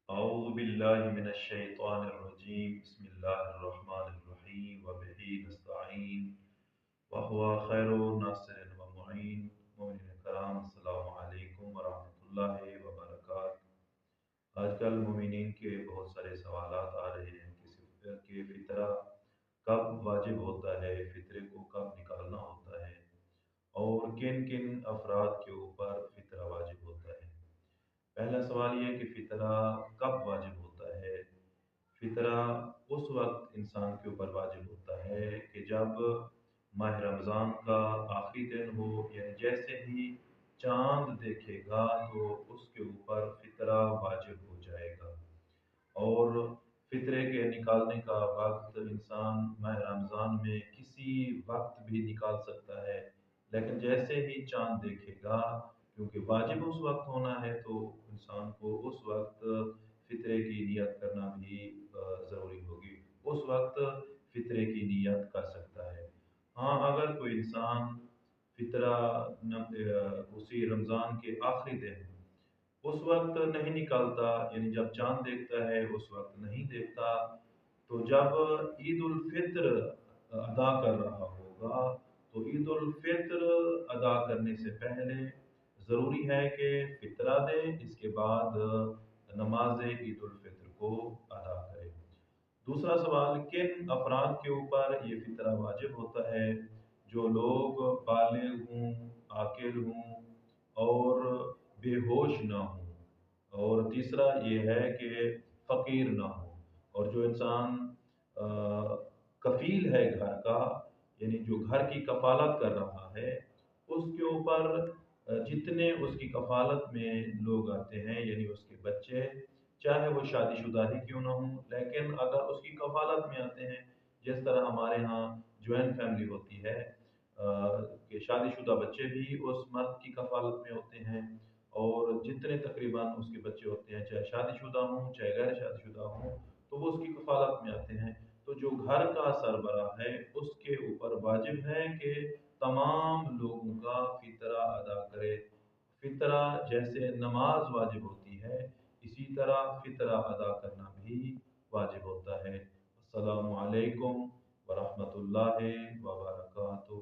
أعوذ بالله من الشيطان الرجيم بسم الله الرحمن الرحيم وبه نستعين وهو خير ناصر ومعين مومنین کرام السلام علیکم ورحمۃ اللہ وبرکاتہ۔ آج کل مومنین کے بہت سارے سوالات آ رہے ہیں کہ فطرہ کب واجب ہوتا ہے، فطرے کو کب نکالنا ہوتا ہے اور کن کن افراد کے اوپر فطرہ واجب ہوتا ہے۔ پہلا سوال یہ کہ فطرہ کب واجب ہوتا ہے؟ فطرہ اس وقت انسان کے اوپر واجب ہوتا ہے کہ جب ماہ رمضان کا آخری دن ہو، یعنی جیسے ہی چاند دیکھے گا تو اس کے اوپر فطرہ واجب ہو جائے گا۔ اور فطرے کے نکالنے کا وقت انسان ماہ رمضان میں کسی وقت بھی نکال سکتا ہے، لیکن جیسے ہی چاند دیکھے گا، کیونکہ واجب اس وقت ہونا ہے تو انسان کو اس وقت فطرے کی نیت کرنا بھی ضروری ہوگی، اس وقت فطرے کی نیت کر سکتا ہے۔ ہاں، اگر کوئی انسان فطرہ اسی رمضان کے آخری دن اس وقت نہیں نکالتا، یعنی جب چاند دیکھتا ہے اس وقت نہیں دیکھتا، تو جب عید الفطر ادا کر رہا ہوگا تو عید الفطر ادا کرنے سے پہلے ضروری ہے کہ فطرہ دے، اس کے بعد نماز عید الفطر کو ادا کرے۔ دوسرا سوال، کن افراد کے اوپر یہ فطرہ واجب ہوتا ہے؟ جو لوگ بالغ ہوں، عاقل ہوں اور بے ہوش نہ ہوں، اور تیسرا یہ ہے کہ فقیر نہ ہو، اور جو انسان کفیل ہے گھر کا، یعنی جو گھر کی کفالت کر رہا ہے، اس کے اوپر جتنے اس کی کفالت میں لوگ آتے ہیں، یعنی اس کے بچے، چاہے وہ شادی شدہ ہی کیوں نہ ہوں، لیکن اگر اس کی کفالت میں آتے ہیں، جس طرح ہمارے ہاں جوائنٹ فیملی ہوتی ہے کہ شادی شدہ بچے بھی اس مرد کی کفالت میں ہوتے ہیں، اور جتنے تقریباً اس کے بچے ہوتے ہیں، چاہے شادی شدہ ہوں چاہے غیر شادی شدہ ہوں، تو وہ اس کی کفالت میں آتے ہیں۔ تو جو گھر کا سربراہ ہے اس کے اوپر واجب ہے کہ تمام لوگوں کا فطرہ ادا کرے۔ فطرہ جیسے نماز واجب ہوتی ہے، اسی طرح فطرہ ادا کرنا بھی واجب ہوتا ہے۔ السلام علیکم ورحمۃ اللہ وبرکاتہ۔